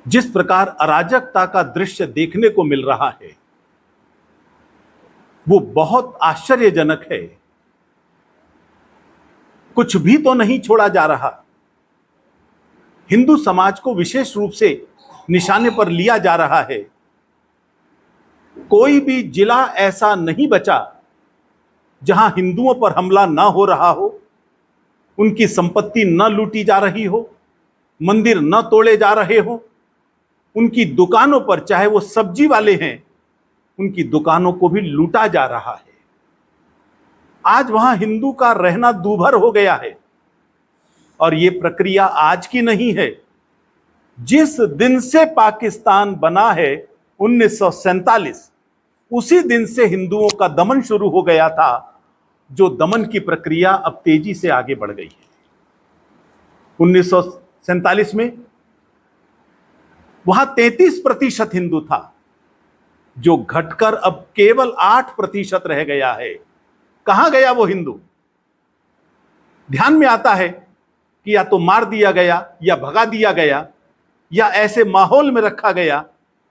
जिस प्रकार अराजकता का दृश्य देखने को मिल रहा है वो बहुत आश्चर्यजनक है। कुछ भी तो नहीं छोड़ा जा रहा। हिंदू समाज को विशेष रूप से निशाने पर लिया जा रहा है। कोई भी जिला ऐसा नहीं बचा जहां हिंदुओं पर हमला ना हो रहा हो, उनकी संपत्ति न लूटी जा रही हो, मंदिर न तोड़े जा रहे हो, उनकी दुकानों पर, चाहे वो सब्जी वाले हैं, उनकी दुकानों को भी लूटा जा रहा है। आज वहां हिंदू का रहना दूभर हो गया है और ये प्रक्रिया आज की नहीं है। जिस दिन से पाकिस्तान बना है 1947, उसी दिन से हिंदुओं का दमन शुरू हो गया था, जो दमन की प्रक्रिया अब तेजी से आगे बढ़ गई है। 1947 में वहां 33% हिंदू था, जो घटकर अब केवल 8% रह गया है। कहां गया वो हिंदू? ध्यान में आता है कि या तो मार दिया गया या भगा दिया गया या ऐसे माहौल में रखा गया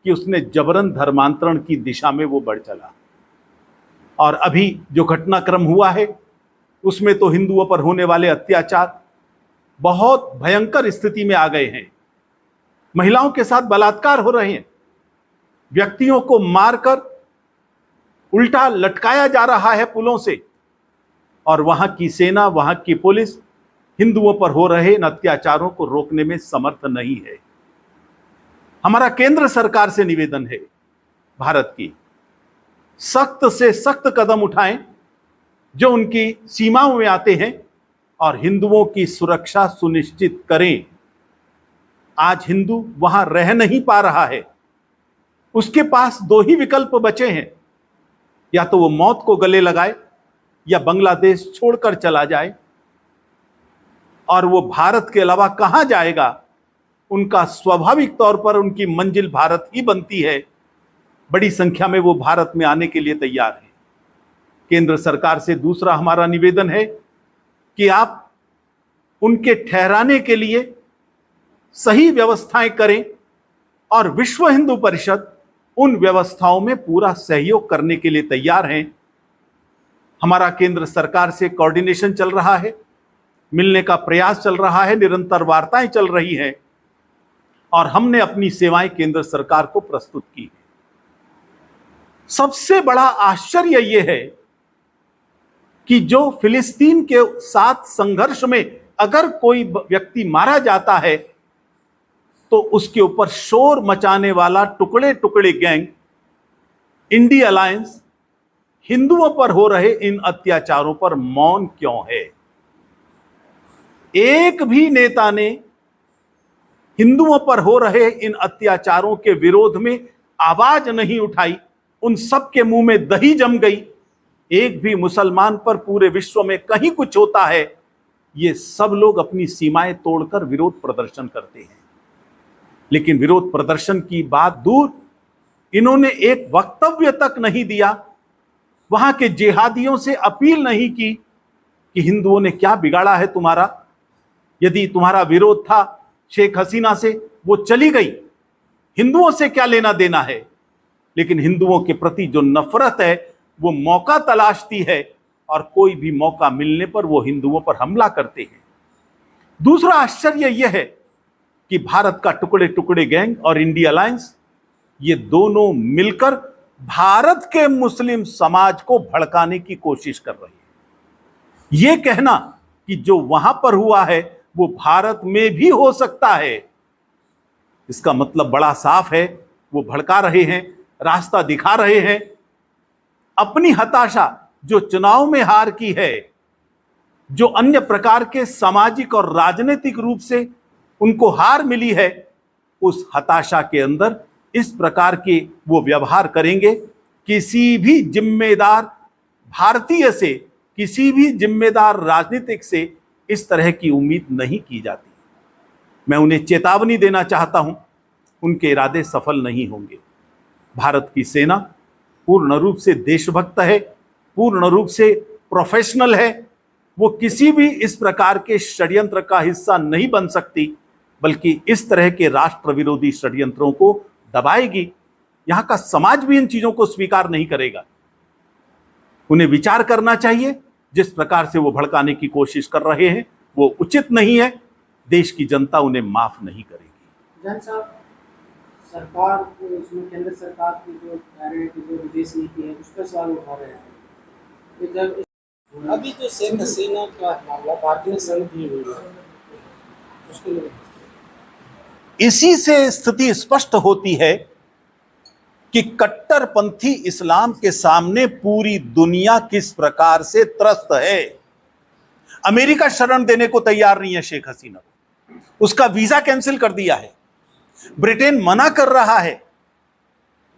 कि उसने जबरन धर्मांतरण की दिशा में वो बढ़ चला। और अभी जो घटनाक्रम हुआ है उसमें तो हिंदुओं पर होने वाले अत्याचार बहुत भयंकर स्थिति में आ गए हैं। महिलाओं के साथ बलात्कार हो रहे हैं, व्यक्तियों को मारकर उल्टा लटकाया जा रहा है पुलों से, और वहां की सेना, वहां की पुलिस हिंदुओं पर हो रहे इन अत्याचारों को रोकने में समर्थ नहीं है। हमारा केंद्र सरकार से निवेदन है, भारत की, सख्त से सख्त कदम उठाएं जो उनकी सीमाओं में आते हैं और हिंदुओं की सुरक्षा सुनिश्चित करें। आज हिंदू वहां रह नहीं पा रहा है। उसके पास दो ही विकल्प बचे हैं, या तो वो मौत को गले लगाए या बांग्लादेश छोड़कर चला जाए। और वो भारत के अलावा कहां जाएगा? उनका स्वाभाविक तौर पर उनकी मंजिल भारत ही बनती है। बड़ी संख्या में वो भारत में आने के लिए तैयार हैं। केंद्र सरकार से दूसरा हमारा निवेदन है कि आप उनके ठहराने के लिए सही व्यवस्थाएं करें और विश्व हिंदू परिषद उन व्यवस्थाओं में पूरा सहयोग करने के लिए तैयार हैं। हमारा केंद्र सरकार से कोऑर्डिनेशन चल रहा है, मिलने का प्रयास चल रहा है, निरंतर वार्ताएं चल रही हैं और हमने अपनी सेवाएं केंद्र सरकार को प्रस्तुत की है। सबसे बड़ा आश्चर्य यह है कि जो फिलिस्तीन के साथ संघर्ष में अगर कोई व्यक्ति मारा जाता है तो उसके ऊपर शोर मचाने वाला टुकड़े टुकड़े गैंग इंडिया अलायंस हिंदुओं पर हो रहे इन अत्याचारों पर मौन क्यों है? एक भी नेता ने हिंदुओं पर हो रहे इन अत्याचारों के विरोध में आवाज नहीं उठाई। उन सब के मुंह में दही जम गई। एक भी मुसलमान पर पूरे विश्व में कहीं कुछ होता है, ये सब लोग अपनी सीमाएं तोड़कर विरोध प्रदर्शन करते हैं। लेकिन विरोध प्रदर्शन की बात दूर, इन्होंने एक वक्तव्य तक नहीं दिया, वहां के जिहादियों से अपील नहीं की कि हिंदुओं ने क्या बिगाड़ा है तुम्हारा। यदि तुम्हारा विरोध था शेख हसीना से, वो चली गई, हिंदुओं से क्या लेना देना है। लेकिन हिंदुओं के प्रति जो नफरत है वो मौका तलाशती है और कोई भी मौका मिलने पर वो हिंदुओं पर हमला करते हैं। दूसरा आश्चर्य यह है कि भारत का टुकड़े टुकड़े गैंग और इंडिया अलायंस, ये दोनों मिलकर भारत के मुस्लिम समाज को भड़काने की कोशिश कर रही है। यह कहना कि जो वहां पर हुआ है वो भारत में भी हो सकता है, इसका मतलब बड़ा साफ है। वो भड़का रहे हैं, रास्ता दिखा रहे हैं। अपनी हताशा जो चुनाव में हार की है, जो अन्य प्रकार के सामाजिक और राजनीतिक रूप से उनको हार मिली है, उस हताशा के अंदर इस प्रकार के वो व्यवहार करेंगे। किसी भी जिम्मेदार भारतीय से, किसी भी जिम्मेदार राजनीतिक से इस तरह की उम्मीद नहीं की जाती। मैं उन्हें चेतावनी देना चाहता हूं, उनके इरादे सफल नहीं होंगे। भारत की सेना पूर्ण रूप से देशभक्त है, पूर्ण रूप से प्रोफेशनल है। वो किसी भी इस प्रकार के षड्यंत्र का हिस्सा नहीं बन सकती। बल्कि इस तरह के राष्ट्र विरोधी षड्यंत्रों को दबाएगी। यहां का समाज भी इन चीजों को स्वीकार नहीं करेगा। उन्हें विचार करना चाहिए, जिस प्रकार से वो भड़काने की कोशिश कर रहे हैं वो उचित नहीं है। देश की जनता उन्हें माफ नहीं करेगी। जन साहब, सरकार इसमें केंद्र सरकार की जो कह रहे हैं कि जो विदेश नीति है उस पर सवाल उठा रहे हैं कि जब अभी जो शेख हसीना का मामला भारतीय संघ की हुई है उसके लिए इसी से स्थिति स्पष्ट होती है कि कट्टरपंथी इस्लाम के सामने पूरी दुनिया किस प्रकार से त्रस्त है। अमेरिका शरण देने को तैयार नहीं है शेख हसीना को, उसका वीजा कैंसिल कर दिया है। ब्रिटेन मना कर रहा है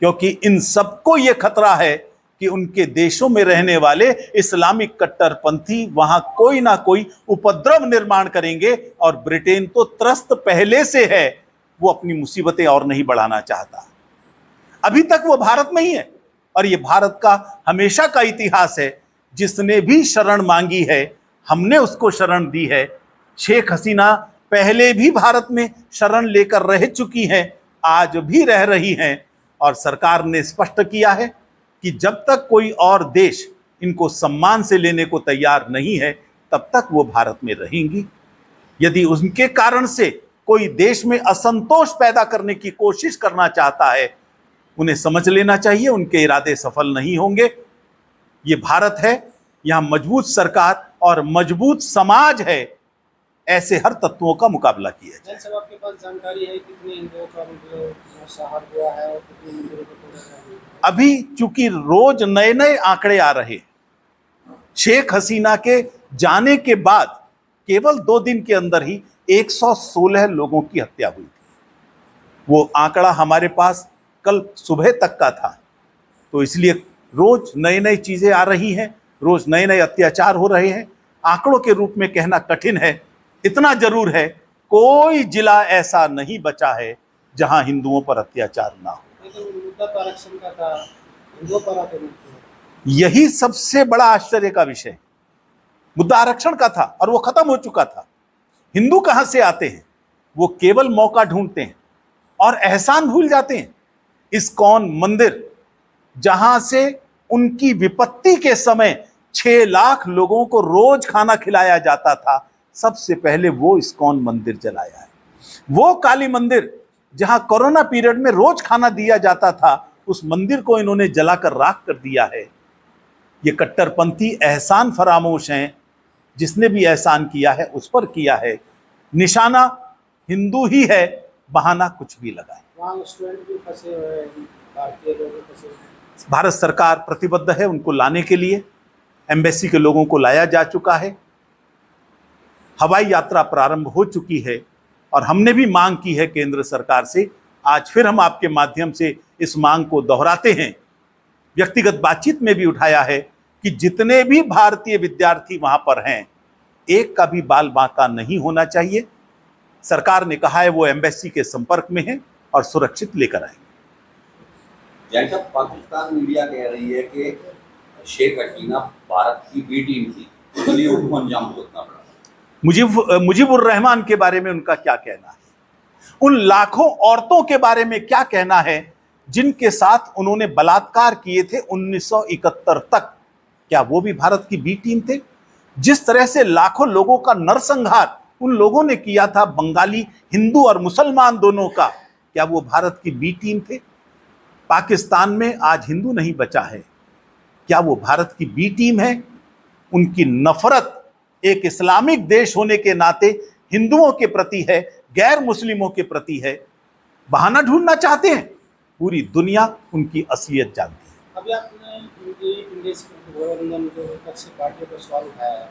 क्योंकि इन सबको यह खतरा है कि उनके देशों में रहने वाले इस्लामिक कट्टरपंथी वहां कोई ना कोई उपद्रव निर्माण करेंगे, और ब्रिटेन तो त्रस्त पहले से है, वो अपनी मुसीबतें और नहीं बढ़ाना चाहता। अभी तक वो भारत में ही है, और ये भारत का हमेशा का इतिहास है। जिसने भी शरण मांगी है हमने उसको शरण दी है। शेख हसीना पहले भी भारत में शरण लेकर रह चुकी हैं, आज भी रह रही हैं, और सरकार ने स्पष्ट किया है कि जब तक कोई और देश इनको सम्मान से लेने को तैयार नहीं है तब तक वो भारत में रहेंगी। यदि उनके कारण से कोई देश में असंतोष पैदा करने की कोशिश करना चाहता है, उन्हें समझ लेना चाहिए उनके इरादे सफल नहीं होंगे। ये भारत है, यहां मजबूत सरकार और मजबूत समाज है, ऐसे हर तत्वों का मुकाबला किया जाए। जन आपके पास जानकारी है कितने हिंदुओं का संहार हुआ है और कितने मंदिरों को तोड़ा गया है? अभी चूंकि रोज नए नए आंकड़े आ रहे, शेख हसीना के जाने के बाद केवल 2 दिन के अंदर ही 116 लोगों की हत्या हुई थी। वो आंकड़ा हमारे पास कल सुबह तक का था, तो इसलिए रोज नई नई चीजें आ रही हैं, रोज नए नए अत्याचार हो रहे हैं। आंकड़ों के रूप में कहना कठिन है। इतना जरूर है, कोई जिला ऐसा नहीं बचा है जहां हिंदुओं पर अत्याचार ना हो। मुद्दा तो आरक्षण का था, हिंदुओं पर आकर यही सबसे बड़ा आश्चर्य का विषय। मुद्दा आरक्षण का था और वो खत्म हो चुका था। हिंदू कहां से आते हैं? वो केवल मौका ढूंढते हैं और एहसान भूल जाते हैं। इस्कॉन मंदिर, जहां से उनकी विपत्ति के समय 6 लाख लोगों को रोज खाना खिलाया जाता था, सबसे पहले वो इस्कॉन मंदिर जलाया है। वो काली मंदिर जहां कोरोना पीरियड में रोज खाना दिया जाता था, उस मंदिर को इन्होंने जलाकर राख कर दिया है। ये कट्टरपंथी एहसान फरामोश हैं। जिसने भी एहसान किया है उस पर किया है। निशाना हिंदू ही है, बहाना कुछ भी लगाए। वहाँ स्टूडेंट भी फंसे हुए हैं, भारतीय लोग फंसे हुए हैं। भारत सरकार प्रतिबद्ध है उनको लाने के लिए। एम्बेसी के लोगों को लाया जा चुका है, हवाई यात्रा प्रारंभ हो चुकी है, और हमने भी मांग की है केंद्र सरकार से। आज फिर हम आपके माध्यम से इस मांग को दोहराते हैं। व्यक्तिगत बातचीत में भी उठाया है कि जितने भी भारतीय विद्यार्थी वहां पर हैं, एक का भी बाल बांका नहीं होना चाहिए। सरकार ने कहा है वो एम्बेसी के संपर्क में है और सुरक्षित लेकर आएंगे। जैसा पाकिस्तान मीडिया कह रही है कि शेख हसीना भारत की बी टीम थी, इसलिए उनको अंजाम भुगतना पड़ा। मुजीबुर रहमान के बारे में उनका क्या कहना है? उन लाखों औरतों के बारे में क्या कहना है जिनके साथ उन्होंने बलात्कार किए थे 1971 तक? क्या वो भी भारत की बी टीम थे? जिस तरह से लाखों लोगों का नरसंहार उन लोगों ने किया था, बंगाली हिंदू और मुसलमान दोनों का, क्या वो भारत की बी टीम थे? पाकिस्तान में आज हिंदू नहीं बचा है, क्या वो भारत की बी टीम है? उनकी नफरत एक इस्लामिक देश होने के नाते हिंदुओं के प्रति है, गैर मुस्लिमों के प्रति है। बहाना ढूंढना चाहते हैं। पूरी दुनिया उनकी असलियत जानती है। अभी आपने गठबंधन जो विपक्षी पार्टियों पर सवाल उठाया है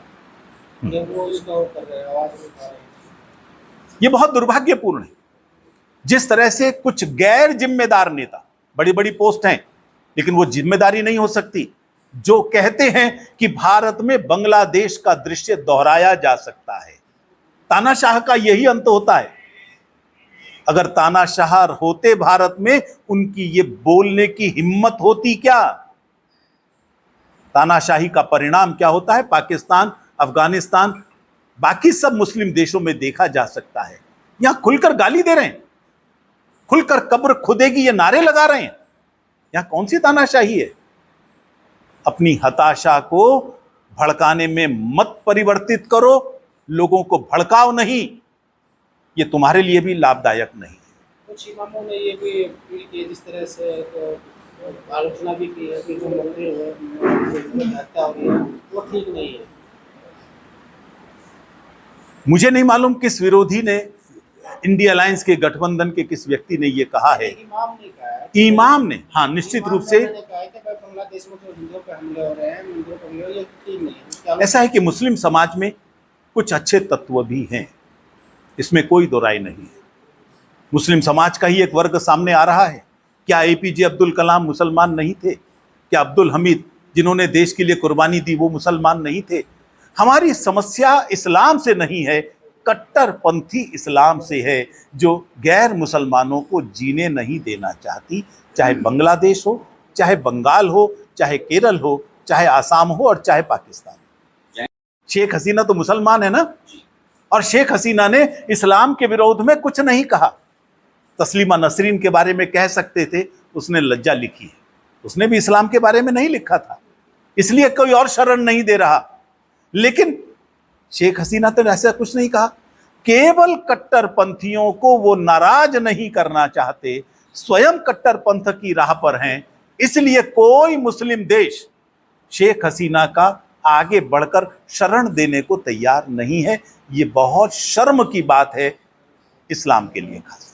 कि वो इसका वो कर रहे हैं, आवाज नहीं उठा रहे हैं। ये बहुत दुर्भाग्यपूर्ण है। जिस तरह से कुछ गैर जिम्मेदार नेता, बड़ी बड़ी पोस्ट हैं लेकिन वो जिम्मेदारी नहीं हो सकती, जो कहते हैं कि भारत में बांग्लादेश का दृश्य दोहराया जा सकता है। तानाशाह का यही अंत होता है। अगर तानाशाह होते भारत में, उनकी ये बोलने की हिम्मत होती क्या? तानाशाही का परिणाम क्या होता है पाकिस्तान, अफगानिस्तान, बाकी सब मुस्लिम देशों में देखा जा सकता है। यहां खुलकर गाली दे रहे हैं, खुलकर कब्र खुदेगी ये नारे लगा रहे हैं। यहां कौन सी तानाशाही है? अपनी हताशा को भड़काने में मत परिवर्तित करो, लोगों को भड़काओ नहीं, ये तुम्हारे लिए भी लाभदायक नहीं है। कुछ इमामों ने ये भी अपील की, जिस तरह से तो आलोचना भी की है कि जो मंदिर है हत्या हो रही है वो ठीक नहीं है। मुझे नहीं मालूम किस विरोधी ने, इंडिया अलायंस के गठबंधन के किस व्यक्ति ने ये कहा है। इमाम ने कहा है, इमाम ने, हाँ निश्चित रूप से कहा है कि भाई बांग्लादेश में जो हिंदुओं पे हमले हो रहे हैं, मंदिरों पे हमले हो रहे हैं, ये ठीक नहीं है। ऐसा है कि मुस्लिम समाज में कुछ अच्छे तत्व भी हैं, इसमें कोई दो राय नहीं है। मुस्लिम समाज का ही एक वर्ग सामने आ रहा है। क्या एपीजे अब्दुल कलाम मुसलमान नहीं थे? क्या अब्दुल हमीद जिन्होंने देश के लिए कुर्बानी दी वो मुसलमान नहीं थे? हमारी समस्या इस्लाम से नहीं है, कट्टरपंथी इस्लाम से है, जो गैर मुसलमानों को जीने नहीं देना चाहती, चाहे बांग्लादेश हो, चाहे बंगाल हो, चाहे केरल हो, चाहे आसाम हो और चाहे पाकिस्तान। शेख हसीना तो मुसलमान है ना, और शेख हसीना ने इस्लाम के विरोध में कुछ नहीं कहा। तस्लीमा नसरीन के बारे में कह सकते थे, उसने लज्जा लिखी है, उसने भी इस्लाम के बारे में नहीं लिखा था, इसलिए कोई और शरण नहीं दे रहा। लेकिन शेख हसीना तो ऐसा कुछ नहीं कहा। केवल कट्टरपंथियों को वो नाराज नहीं करना चाहते, स्वयं कट्टरपंथ की राह पर हैं, इसलिए कोई मुस्लिम देश शेख हसीना का आगे बढ़कर शरण देने को तैयार नहीं है। ये बहुत शर्म की बात है इस्लाम के लिए खास।